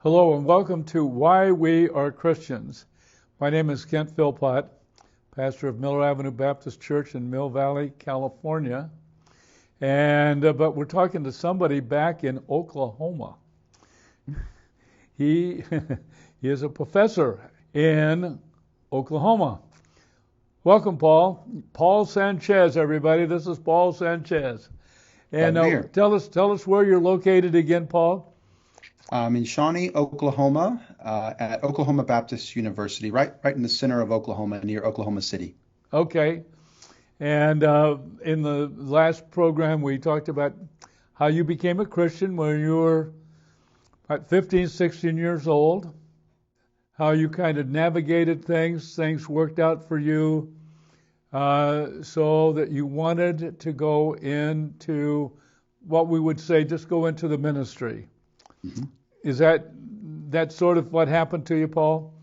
Hello and welcome to Why We Are Christians. My name is Kent Philpott, pastor of Miller Avenue Baptist Church in Mill Valley, California. But we're talking to somebody back in Oklahoma. He he is a professor in Oklahoma. Welcome, Paul. Paul Sanchez, everybody. This is Paul Sanchez. And tell us where you're located again, Paul. I'm in Shawnee, Oklahoma, at Oklahoma Baptist University, right in the center of Oklahoma, near Oklahoma City. Okay. And in the last program, we talked about how you became a Christian when you were about 15, 16 years old, how you kind of navigated things worked out for you, so that you wanted to go into what we would say, just go into the ministry. Mm-hmm. Is that sort of what happened to you, Paul?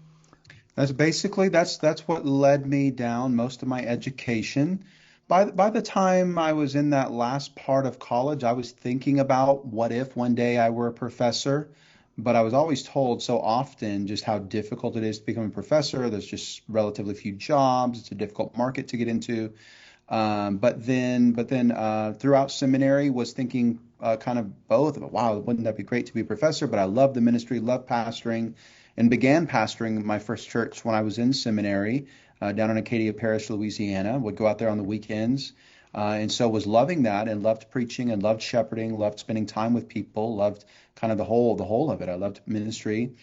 That's what led me down most of my education. By the time I was in that last part of college, I was thinking about what if one day I were a professor, but I was always told so often just how difficult it is to become a professor. There's just relatively few jobs. It's a difficult market to get into. But then throughout seminary was thinking kind of both. Wow, wouldn't that be great to be a professor? But I love the ministry, love pastoring, and began pastoring my first church when I was in seminary down in Acadia Parish, Louisiana. Would go out there on the weekends, and so was loving that and loved preaching and loved shepherding, loved spending time with people, loved kind of the whole of it. I loved ministry.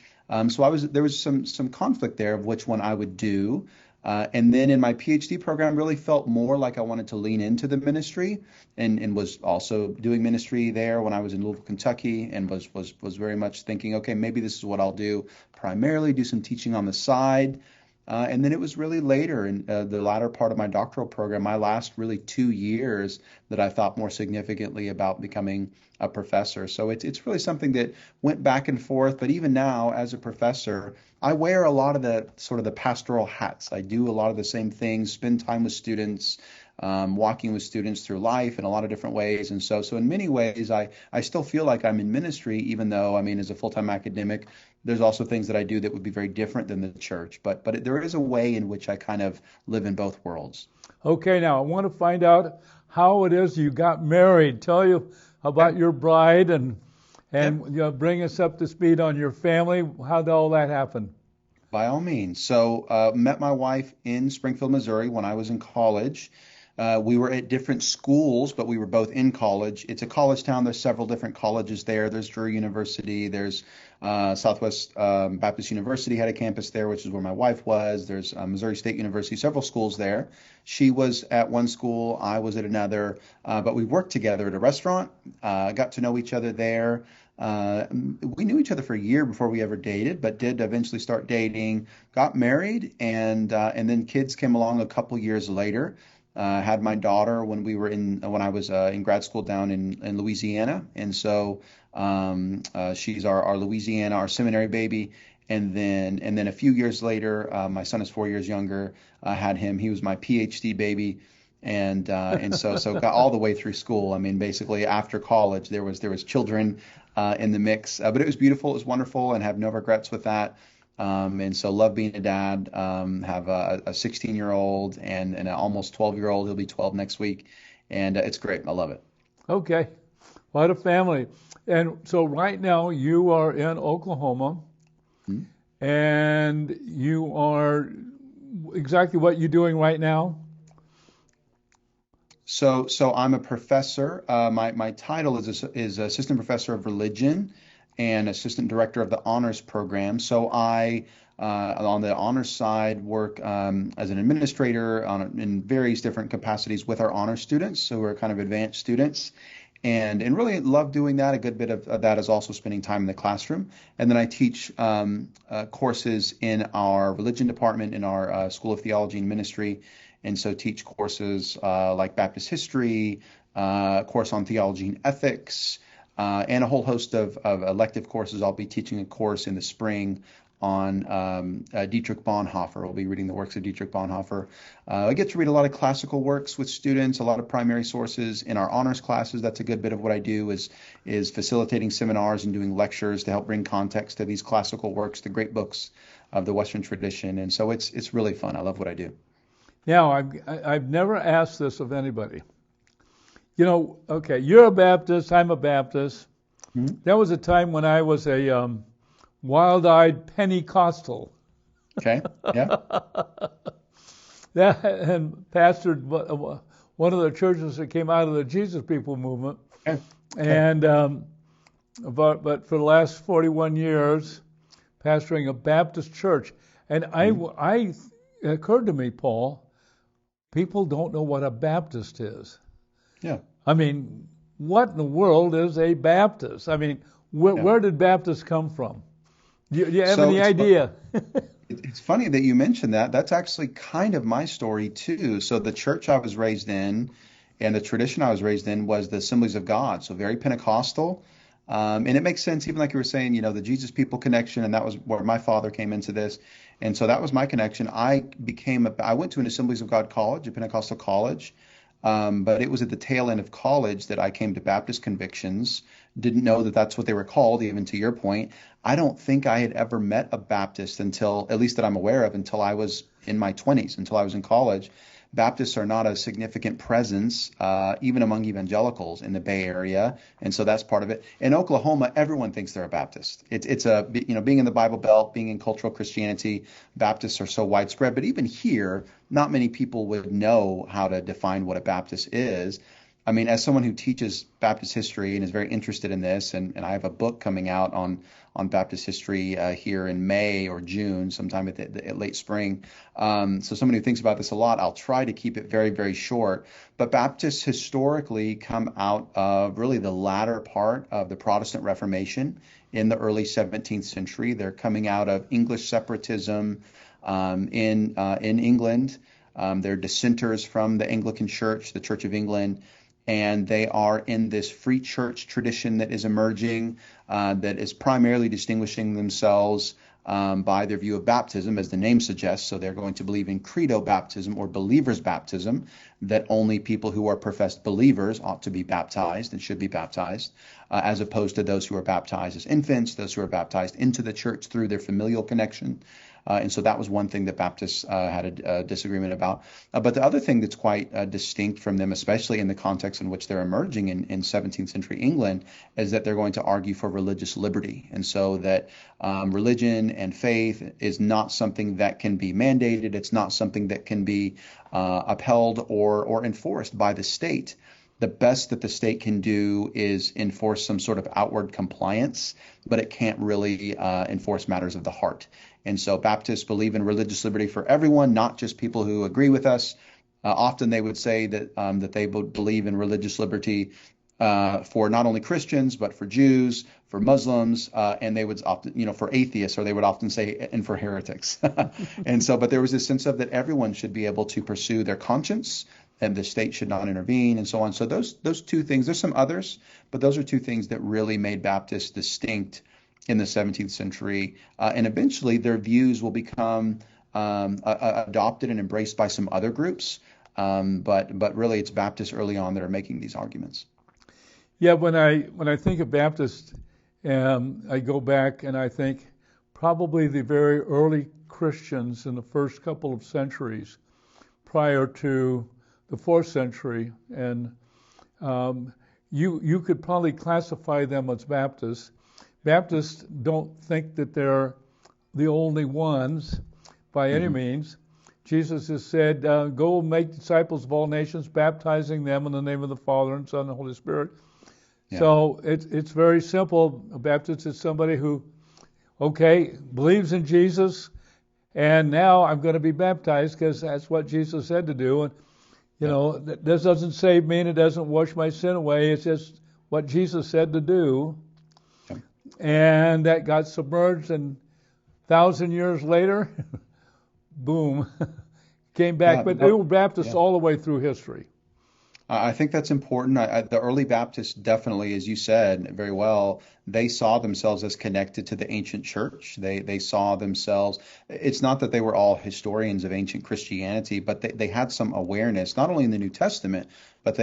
So there was some conflict there of which one I would do. And then in my PhD program, really felt more like I wanted to lean into the ministry, and was also doing ministry there when I was in Louisville, Kentucky, and was very much thinking, okay, maybe this is what I'll do, primarily do some teaching on the side. And then it was really later in the latter part of my doctoral program, my last really 2 years, that I thought more significantly about becoming a professor. So it's really something that went back and forth. But even now, as a professor, I wear a lot of the pastoral hats. I do a lot of the same things, spend time with students, walking with students through life in a lot of different ways. And so in many ways, I still feel like I'm in ministry, even though, as a full-time academic, there's also things that I do that would be very different than the church. But there is a way in which I kind of live in both worlds. Okay, now I want to find out how it is you got married. Tell you about your bride and bring us up to speed on your family. How did all that happen? By all means. So met my wife in Springfield, Missouri when I was in college. We were at different schools, but we were both in college. It's a college town. There's several different colleges there. There's Drew University. There's Southwest Baptist University had a campus there, which is where my wife was. There's Missouri State University, several schools there. She was at one school. I was at another. But we worked together at a restaurant, got to know each other there. We knew each other for a year before we ever dated, but did eventually start dating, got married, and then kids came along a couple years later. Had my daughter when I was in grad school down in Louisiana, and so she's our seminary baby. And then a few years later, my son is 4 years younger. Had him. He was my PhD baby, and so got all the way through school. Basically after college, there was children in the mix, but it was beautiful. It was wonderful, and have no regrets with that. And so love being a dad, have a 16-year-old and an almost 12-year-old. He'll be 12 next week. And it's great. I love it. Okay. What a family. And so right now you are in Oklahoma, and you are exactly what you're doing right now. So I'm a professor. My title is assistant professor of religion and assistant director of the honors program. So I, on the honors side, work as an administrator in various different capacities with our honors students. So we're kind of advanced students, and really love doing that. A good bit of that is also spending time in the classroom. And then I teach courses in our religion department in our School of Theology and Ministry. And so teach courses like Baptist history, course on theology and ethics, and a whole host of elective courses. I'll be teaching a course in the spring on Dietrich Bonhoeffer. We'll be reading the works of Dietrich Bonhoeffer. I get to read a lot of classical works with students, a lot of primary sources in our honors classes. That's a good bit of what I do is facilitating seminars and doing lectures to help bring context to these classical works, the great books of the Western tradition. And so it's really fun. I love what I do. Now, I've never asked this of anybody. Okay, you're a Baptist, I'm a Baptist. Mm-hmm. There was a time when I was a wild-eyed Pentecostal. Okay, yeah. And pastored one of the churches that came out of the Jesus People movement. Okay. And but for the last 41 years, pastoring a Baptist church. And it occurred to me, Paul, people don't know what a Baptist is. Yeah. I mean, what in the world is a Baptist? I mean, where did Baptists come from? Do you have any idea? It's funny that you mentioned that. That's actually kind of my story too. So the church I was raised in and the tradition I was raised in was the Assemblies of God, so very Pentecostal. And it makes sense, even like you were saying, the Jesus People connection, and that was where my father came into this. And so that was my connection. I went to an Assemblies of God college, a Pentecostal college. But it was at the tail end of college that I came to Baptist convictions. Didn't know that that's what they were called, even to your point. I don't think I had ever met a Baptist until, at least that I'm aware of, until I was in my 20s, until I was in college. Baptists are not a significant presence, even among evangelicals in the Bay Area, and so that's part of it. In Oklahoma, everyone thinks they're a Baptist. It's being in the Bible Belt, being in cultural Christianity, Baptists are so widespread. But even here, not many people would know how to define what a Baptist is. I mean, as someone who teaches Baptist history and is very interested in this, and I have a book coming out on Baptist history here in May or June, sometime at late spring. So someone who thinks about this a lot, I'll try to keep it very, very short. But Baptists historically come out of really the latter part of the Protestant Reformation in the early 17th century. They're coming out of English separatism in England. They're dissenters from the Anglican Church, the Church of England. And they are in this free church tradition that is emerging, that is primarily distinguishing themselves by their view of baptism, as the name suggests. So they're going to believe in credo baptism or believer's baptism, that only people who are professed believers ought to be baptized and should be baptized, as opposed to those who are baptized as infants, those who are baptized into the church through their familial connection. And so that was one thing that Baptists had a disagreement about. But the other thing that's quite distinct from them, especially in the context in which they're emerging in 17th century England, is that they're going to argue for religious liberty. And so that religion and faith is not something that can be mandated. It's not something that can be upheld or enforced by the state. The best that the state can do is enforce some sort of outward compliance, but it can't really enforce matters of the heart. And so Baptists believe in religious liberty for everyone, not just people who agree with us. Often they would say that they believe in religious liberty for not only Christians, but for Jews, for Muslims, and they would often, for atheists, or they would often say, and for heretics. And so, but there was this sense of that everyone should be able to pursue their conscience, and the state should not intervene, and so on. So those two things, there's some others, but those are two things that really made Baptists distinct in the 17th century. And eventually their views will become adopted and embraced by some other groups. But really it's Baptists early on that are making these arguments. Yeah, when I think of Baptists, I go back and I think probably the very early Christians in the first couple of centuries prior to the 4th century, and you could probably classify them as Baptists. Baptists don't think that they're the only ones by any means. Jesus has said, go make disciples of all nations, baptizing them in the name of the Father and Son and Holy Spirit. Yeah. So it's very simple. A Baptist is somebody who, believes in Jesus, and now I'm going to be baptized because that's what Jesus said to do. And, this doesn't save me and it doesn't wash my sin away. It's just what Jesus said to do. And that got submerged, and 1,000 years later, boom, came back. But they were Baptists all the way through history. I think that's important. The early Baptists definitely, as you said very well, they saw themselves as connected to the ancient church. They saw themselves. It's not that they were all historians of ancient Christianity, but they had some awareness, not only in the New Testament, but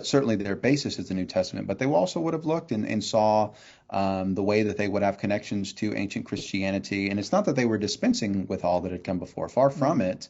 certainly their basis is the New Testament. But they also would have looked and saw the way that they would have connections to ancient Christianity. And it's not that they were dispensing with all that had come before. Far from it.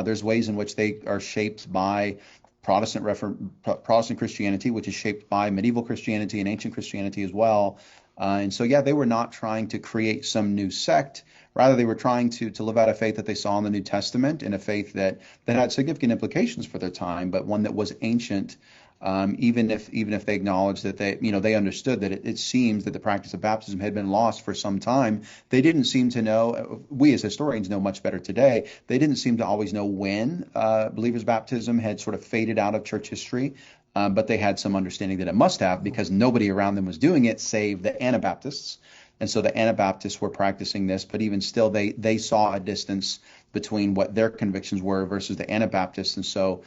There's ways in which they are shaped by Protestant Christianity, which is shaped by medieval Christianity and ancient Christianity as well. And so, yeah, they were not trying to create some new sect. Rather, they were trying to live out a faith that they saw in the New Testament, and a faith that had significant implications for their time, but one that was ancient. Even if they acknowledged that they understood that it seems that the practice of baptism had been lost for some time, they didn't seem to know. We as historians know much better today. They didn't seem to always know when believers' baptism had sort of faded out of church history. But they had some understanding that it must have, because nobody around them was doing it save the Anabaptists. And so the Anabaptists were practicing this, but even still, they saw a distance between what their convictions were versus the Anabaptists, and so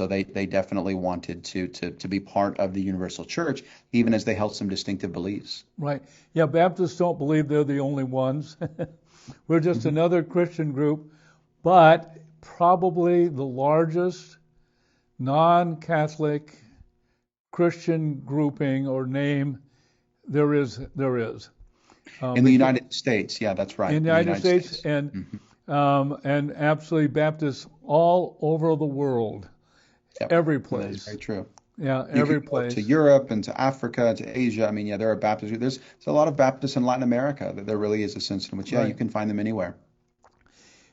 they definitely wanted to be part of the universal church, even as they held some distinctive beliefs. Right. Yeah, Baptists don't believe they're the only ones. We're just another Christian group, but probably the largest non-Catholic Christian grouping or name there is. In the United States, yeah, that's right. In the United States. And absolutely Baptists all over the world, Yep. every That place. is very true. Yeah, You every can go place. to Europe and to Africa, to Asia. I mean, yeah, there are Baptists. There's a lot of Baptists in Latin America. That there really is a sense in which, yeah, Right. you can find them anywhere.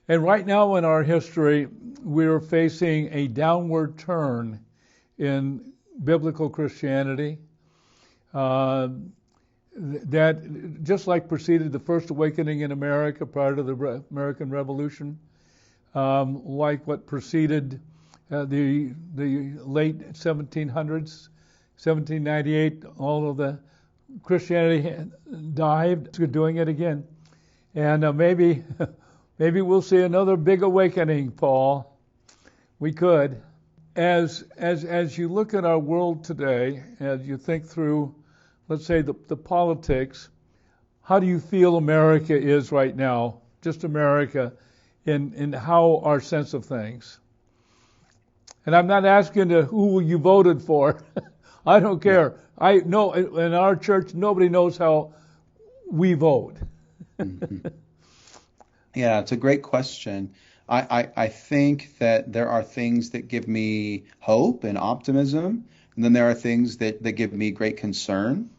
And right now in our history, we're facing a downward turn in biblical Christianity. That just like preceded the first awakening in America prior to the American Revolution, like what preceded the late 1700s, 1798, all of the Christianity dived. We're doing it again, and maybe we'll see another big awakening, Paul. We could. As you look at our world today, as you think through, let's say, the politics, how do you feel America is right now, just America, in how our sense of things? And I'm not asking who you voted for. I don't care. I know in our church, nobody knows how we vote. Mhm. Yeah, it's a great question. I think that there are things that give me hope and optimism, and then there are things that give me great concern.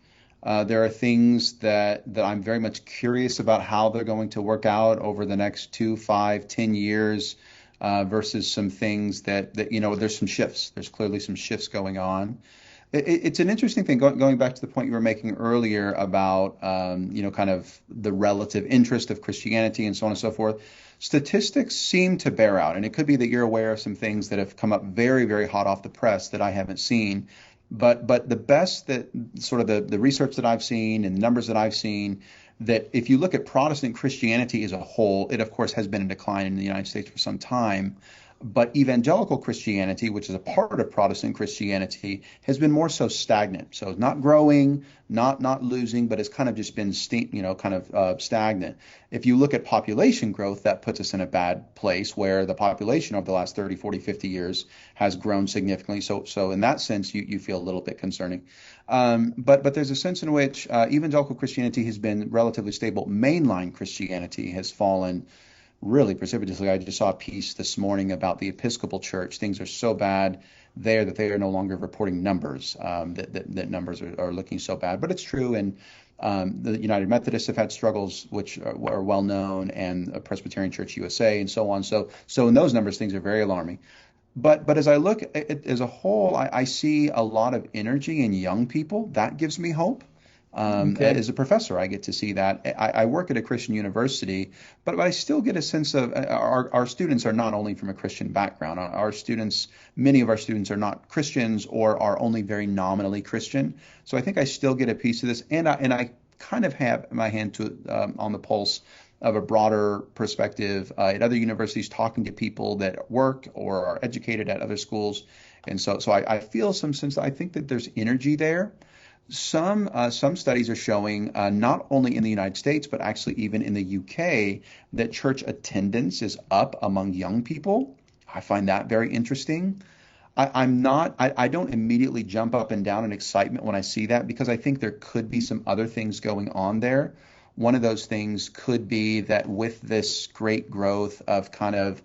There are things that I'm very much curious about how they're going to work out over the next 2, 5, 10 years, versus some things that there's some shifts. There's clearly some shifts going on. It's an interesting thing, going back to the point you were making earlier about, kind of the relative interest of Christianity and so on and so forth. Statistics seem to bear out, and it could be that you're aware of some things that have come up very, very hot off the press that I haven't seen. But the best that sort of the research that I've seen and the numbers that I've seen, that if you look at Protestant Christianity as a whole, it of course has been in decline in the United States for some time. But evangelical Christianity, which is a part of Protestant Christianity, has been more so stagnant. So not growing, not losing, but it's kind of just been stagnant. If you look at population growth, that puts us in a bad place, where the population over the last 30, 40, 50 years has grown significantly. So in that sense, you feel a little bit concerning. But there's a sense in which evangelical Christianity has been relatively stable. Mainline Christianity has fallen really precipitously. I just saw a piece this morning about the Episcopal Church. Things are so bad there that they are no longer reporting numbers, that numbers are looking so bad. But it's true, and the United Methodists have had struggles which are well known, and Presbyterian Church USA, and so on. So in those numbers, things are very alarming. But as I look at it as a whole, I see a lot of energy in young people. That gives me hope. Okay. As a professor, I get to see that. I work at a Christian university, but I still get a sense of our students are not only from a Christian background. Many of our students are not Christians or are only very nominally Christian. So I think I still get a piece of this, and I kind of have my hand on the pulse of a broader perspective at other universities, talking to people that work or are educated at other schools. And so I feel some sense that I think that there's energy there. Some studies are showing, not only in the United States, but actually even in the UK, that church attendance is up among young people. I find that very interesting. I don't immediately jump up and down in excitement when I see that, because I think there could be some other things going on there. One of those things could be that with this great growth of kind of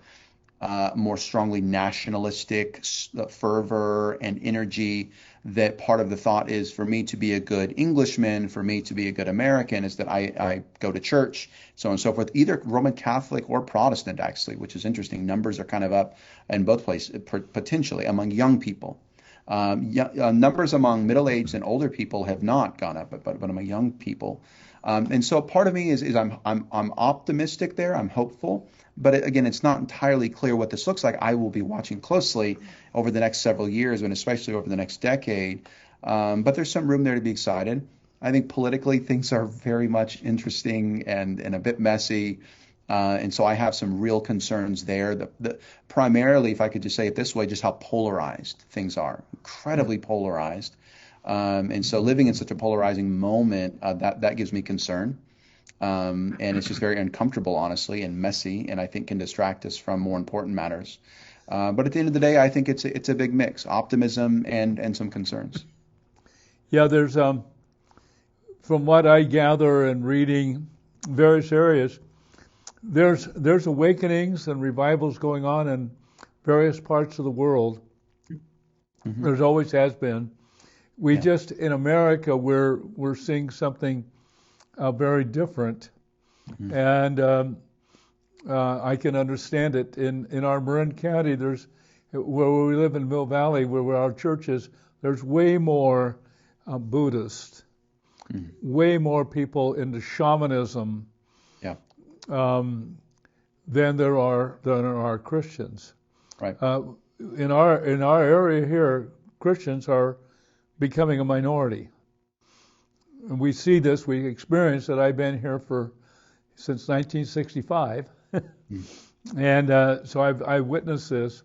more strongly nationalistic fervor and energy, that part of the thought is, for me to be a good Englishman, for me to be a good American, is that I go to church, so on and so forth, either Roman Catholic or Protestant, actually, which is interesting. Numbers are kind of up in both places, potentially among young people. Numbers among middle-aged and older people have not gone up, but among young people. And so part of me is I'm optimistic there. I'm hopeful. But again, it's not entirely clear what this looks like. I will be watching closely over the next several years, and especially over the next decade. But there's some room there to be excited. I think politically things are very much interesting and a bit messy. And so I have some real concerns there. Primarily, if I could just say it this way, just how polarized things are, incredibly polarized. And so living in such a polarizing moment, that gives me concern. And it's just very uncomfortable, honestly, and messy, and I think can distract us from more important matters. But at the end of the day, I think it's a big mix, optimism and some concerns. Yeah, there's from what I gather in reading various areas, there's awakenings and revivals going on in various parts of the world. Mm-hmm. There's always has been. We just in America we're seeing something very different, mm-hmm. and I can understand it. In our Marin County, there's where we live in Mill Valley, where our church is. There's way more Buddhists, mm-hmm. way more people into shamanism, than there are Christians. Right. In our area here, Christians are becoming a minority. And we see this, we experience it. I've been here since 1965, and so I've witnessed this.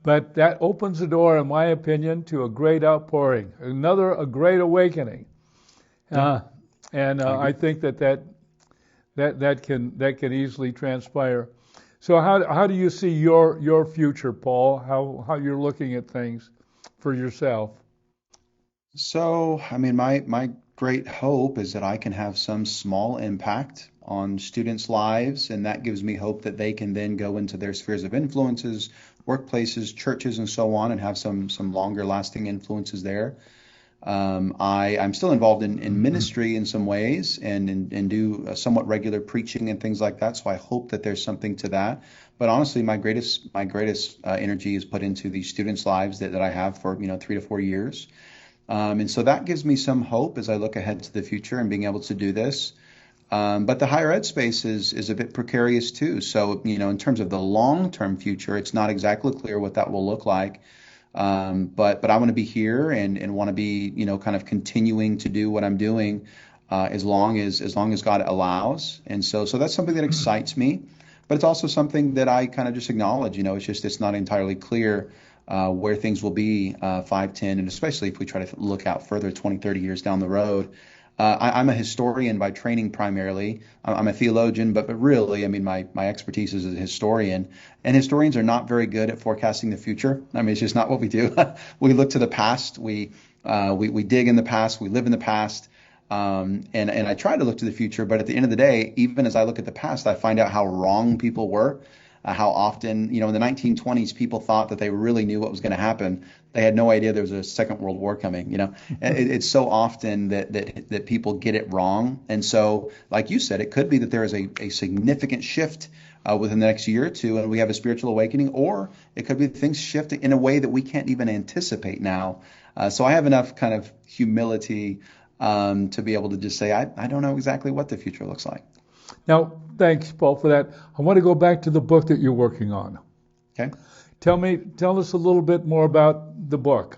But that opens the door, in my opinion, to a great outpouring, a great awakening. I think that can easily transpire. So how do you see your future, Paul? How you're looking at things for yourself? So, I mean, my great hope is that I can have some small impact on students' lives, and that gives me hope that they can then go into their spheres of influences, workplaces, churches, and so on, and have some longer lasting influences there. I'm still involved in ministry in some ways, and do somewhat regular preaching and things like that. So I hope that there's something to that. But honestly, my greatest energy is put into these students' lives that I have for 3 to 4 years. And so that gives me some hope as I look ahead to the future and being able to do this. But the higher ed space is a bit precarious too. So, in terms of the long-term future, it's not exactly clear what that will look like. But I want to be here and want to be, kind of continuing to do what I'm doing, as long as God allows. And so that's something that excites me. But it's also something that I kind of just acknowledge, it's not entirely clear where things will be 5, 10, and especially if we try to look out further 20, 30 years down the road. I'm a historian by training primarily. I'm a theologian, but really, I mean, my expertise is as a historian. And historians are not very good at forecasting the future. I mean, it's just not what we do. We look to the past. We dig in the past. We live in the past. And I try to look to the future. But at the end of the day, even as I look at the past, I find out how wrong people were. How often, in the 1920s, people thought that they really knew what was going to happen. They had no idea there was a Second World War coming. It's so often that people get it wrong. And so, like you said, it could be that there is a significant shift within the next year or two, and we have a spiritual awakening, or it could be things shift in a way that we can't even anticipate now. So I have enough kind of humility to be able to just say, I don't know exactly what the future looks like. Now, thanks, Paul, for that. I want to go back to the book that you're working on. Okay. Tell us a little bit more about the book.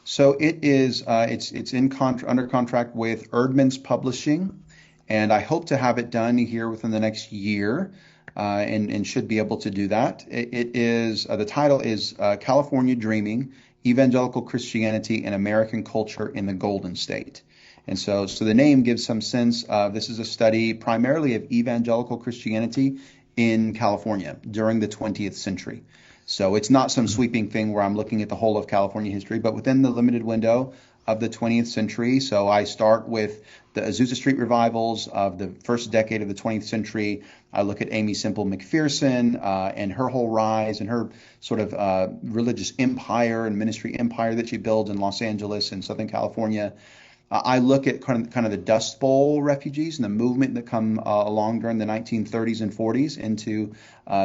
So it is. It's under contract with Erdman's Publishing, and I hope to have it done here within the next year. and should be able to do that. It is the title is California Dreaming: Evangelical Christianity and American Culture in the Golden State. And so the name gives some sense of this is a study primarily of evangelical Christianity in California during the 20th century. So it's not some sweeping thing where I'm looking at the whole of California history, but within the limited window of the 20th century. So I start with the Azusa Street revivals of the first decade of the 20th century. I look at Aimee Semple McPherson and her whole rise and her sort of religious empire and ministry empire that she builds in Los Angeles and Southern California. I look at kind of the Dust Bowl refugees and the movement that come along during the 1930s and 40s into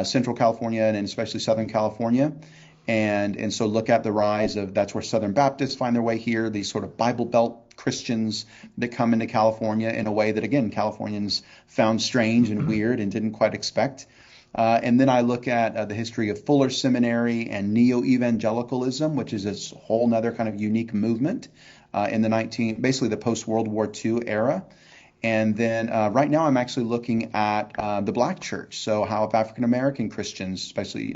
Central California and especially Southern California. And so look at the rise of, that's where Southern Baptists find their way here, these sort of Bible Belt Christians that come into California in a way that, again, Californians found strange and weird and didn't quite expect. And then I look at the history of Fuller Seminary and neo-evangelicalism, which is this whole nother kind of unique movement in the basically the post-World War II era. And then right now I'm actually looking at the black church. So how have African American Christians, especially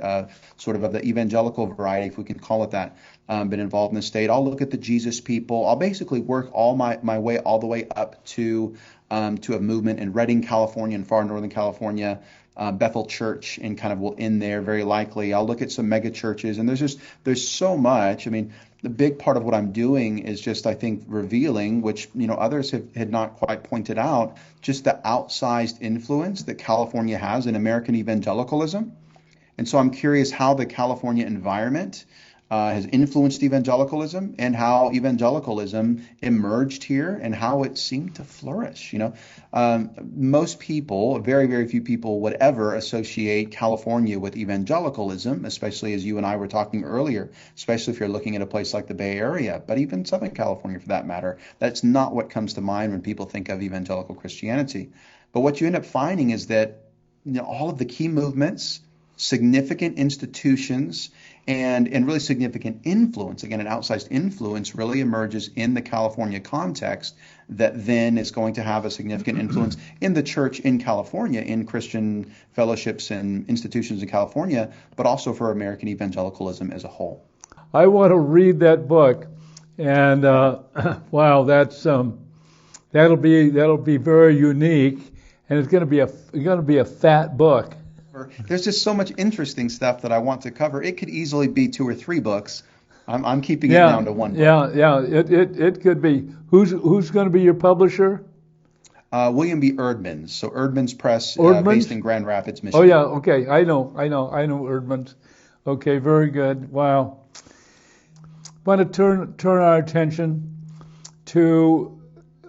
sort of the evangelical variety, if we can call it that, been involved in the state. I'll look at the Jesus people. I'll basically work all my way all the way up to a movement in Redding, California, and far northern California. Bethel Church, and kind of will end there very likely. I'll look at some mega churches, and there's so much. I mean, the big part of what I'm doing is just, I think, revealing, which others had not quite pointed out, just the outsized influence that California has in American evangelicalism. And so I'm curious how the California environment has influenced evangelicalism and how evangelicalism emerged here and how it seemed to flourish. Most people, very, very few people would ever associate California with evangelicalism, especially as you and I were talking earlier, especially if you're looking at a place like the Bay Area, but even Southern California for that matter. That's not what comes to mind when people think of evangelical Christianity. But what you end up finding is that all of the key movements, significant institutions, and really significant influence, again, an outsized influence really emerges in the California context that then is going to have a significant influence in the church in California, in Christian fellowships and institutions in California, but also for American evangelicalism as a whole. I want to read that book, and wow, that'll be very unique, and it's going to be a fat book. There's just so much interesting stuff that I want to cover. It could easily be 2 or 3 books. I'm keeping it down to 1 book. Yeah. It could be. Who's going to be your publisher? William B. Erdman's. So Erdman's Press, based in Grand Rapids, Michigan. Oh yeah. Okay. I know Erdman's. Okay. Very good. Wow. I want to turn our attention to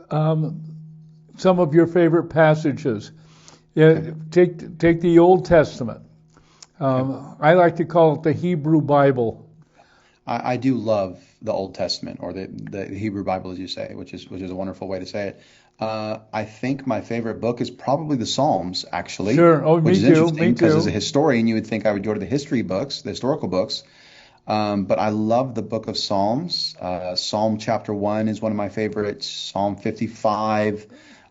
some of your favorite passages. Yeah, take the Old Testament. I like to call it the Hebrew Bible. I do love the Old Testament, or the Hebrew Bible, as you say, which is a wonderful way to say it. I think my favorite book is probably the Psalms, actually. Sure. Oh, which me is too. Interesting because as a historian, you would think I would go to the history books, the historical books. But I love the book of Psalms. Psalm chapter 1 is one of my favorites. Psalm 55.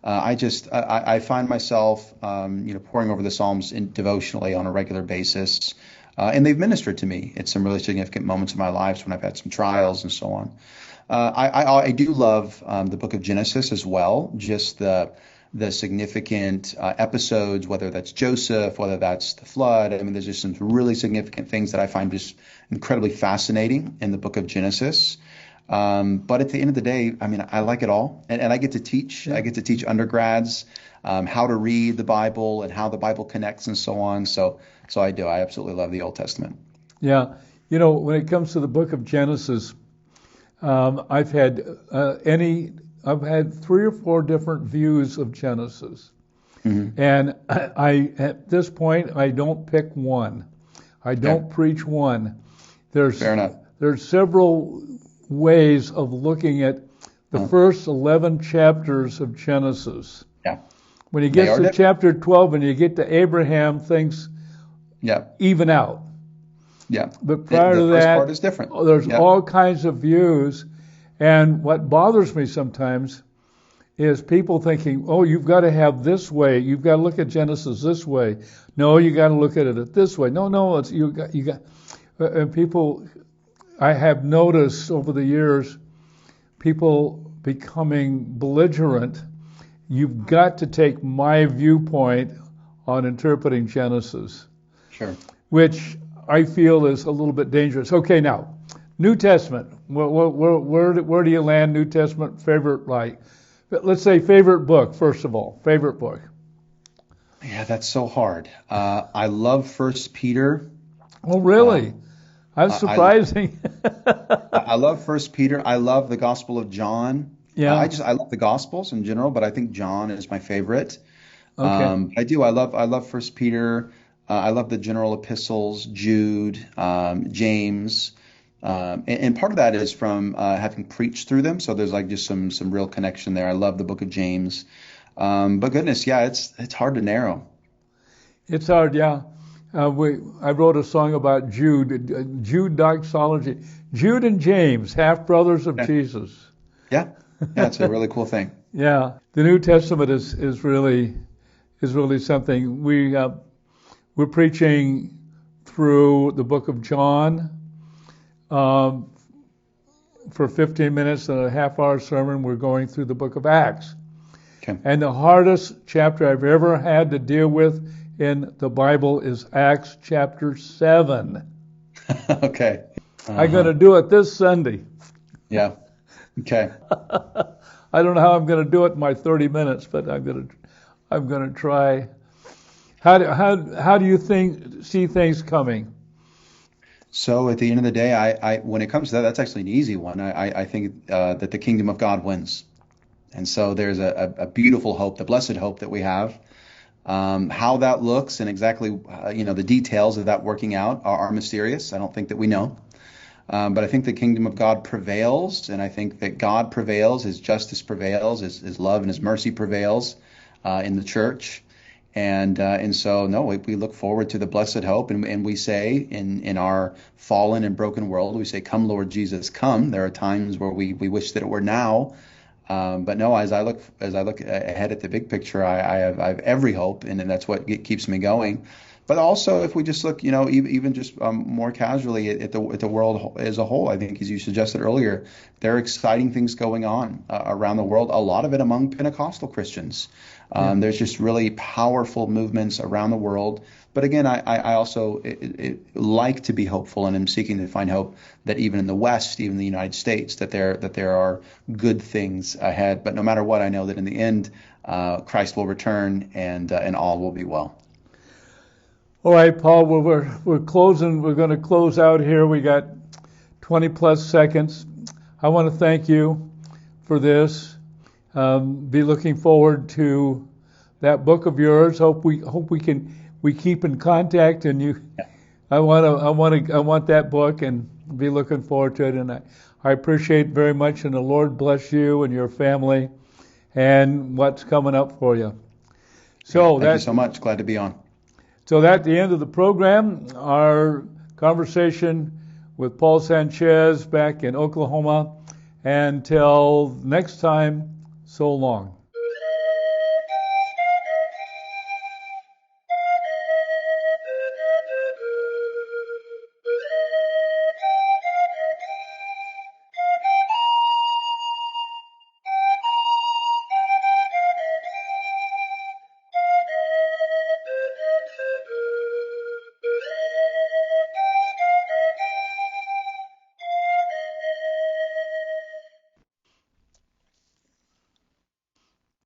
I find myself, poring over the Psalms devotionally on a regular basis, and they've ministered to me at some really significant moments in my life when I've had some trials and so on. I do love the book of Genesis as well, just the significant episodes, whether that's Joseph, whether that's the flood. I mean, there's just some really significant things that I find just incredibly fascinating in the book of Genesis. But at the end of the day, I mean, I like it all, and I get to teach. I get to teach undergrads how to read the Bible and how the Bible connects and so on. So I do. I absolutely love the Old Testament. Yeah, when it comes to the book of Genesis, I've had 3 or 4 different views of Genesis, and I at this point I don't pick one. I don't preach one. Fair enough. There's several ways of looking at the first 11 chapters of Genesis. Yeah. When you get to chapter 12 and you get to Abraham, things even out. Yeah. But prior to that, the first part is different. There's all kinds of views. And what bothers me sometimes is people thinking, oh, you've got to have this way. You've got to look at Genesis this way. No, you got to look at it this way. No, it's you got. And people, I have noticed over the years, people becoming belligerent. You've got to take my viewpoint on interpreting Genesis. Sure. Which I feel is a little bit dangerous. Okay, now, New Testament. Where do you land? New Testament favorite, like, let's say favorite book first of all. Favorite book. Yeah, that's so hard. I love First Peter. Oh, really? That's surprising. I love First Peter. I love the Gospel of John. Yeah. I love the Gospels in general, but I think John is my favorite. Okay. I love First Peter. I love the general epistles, Jude, James. And part of that is from having preached through them, so there's like just some real connection there. I love the book of James, but goodness, yeah, it's hard to narrow. It's hard, yeah. I wrote a song about Jude doxology, Jude and James, half brothers of Jesus. Yeah, it's a really cool thing. Yeah, the New Testament is really something. We're preaching through the book of John. For 15 minutes and a half-hour sermon, we're going through the book of Acts. Okay. And And the hardest chapter I've ever had to deal with in the Bible is Acts chapter 7. okay. I'm going to do it this Sunday. Yeah. Okay. I don't know how I'm going to do it in my 30 minutes, but I'm going to try. How do you see things coming? So at the end of the day, I when it comes to that, that's actually an easy one. I think that the kingdom of God wins. And so there's a beautiful hope, the blessed hope that we have. How that looks and exactly, the details of that working out are mysterious. I don't think that we know. But I think the kingdom of God prevails, and I think that God prevails, His justice prevails, His love and His mercy prevails in the church. And so, no, we look forward to the blessed hope, and we say in our fallen and broken world, we say, "Come, Lord Jesus, come." There are times where we wish that it were now, but no. As I look ahead at the big picture, I have every hope, and that's what keeps me going. But also, if we just look, even just more casually at the world as a whole, I think, as you suggested earlier, there are exciting things going on around the world. A lot of it among Pentecostal Christians. There's just really powerful movements around the world. But again, I also like to be hopeful, and am seeking to find hope that even in the West, even in the United States, that there are good things ahead. But no matter what, I know that in the end, Christ will return, and all will be well. All right, Paul, we're closing. We're going to close out here. We got 20 plus seconds. I want to thank you for this. Be looking forward to that book of yours. Hope we keep in contact, and you. Yeah. I want that book, and be looking forward to it. And I appreciate very much, and the Lord bless you and your family, and what's coming up for you. So thank you so much. Glad to be on. So that's the end of the program. Our conversation with Paul Sanchez back in Oklahoma. Until next time, so long.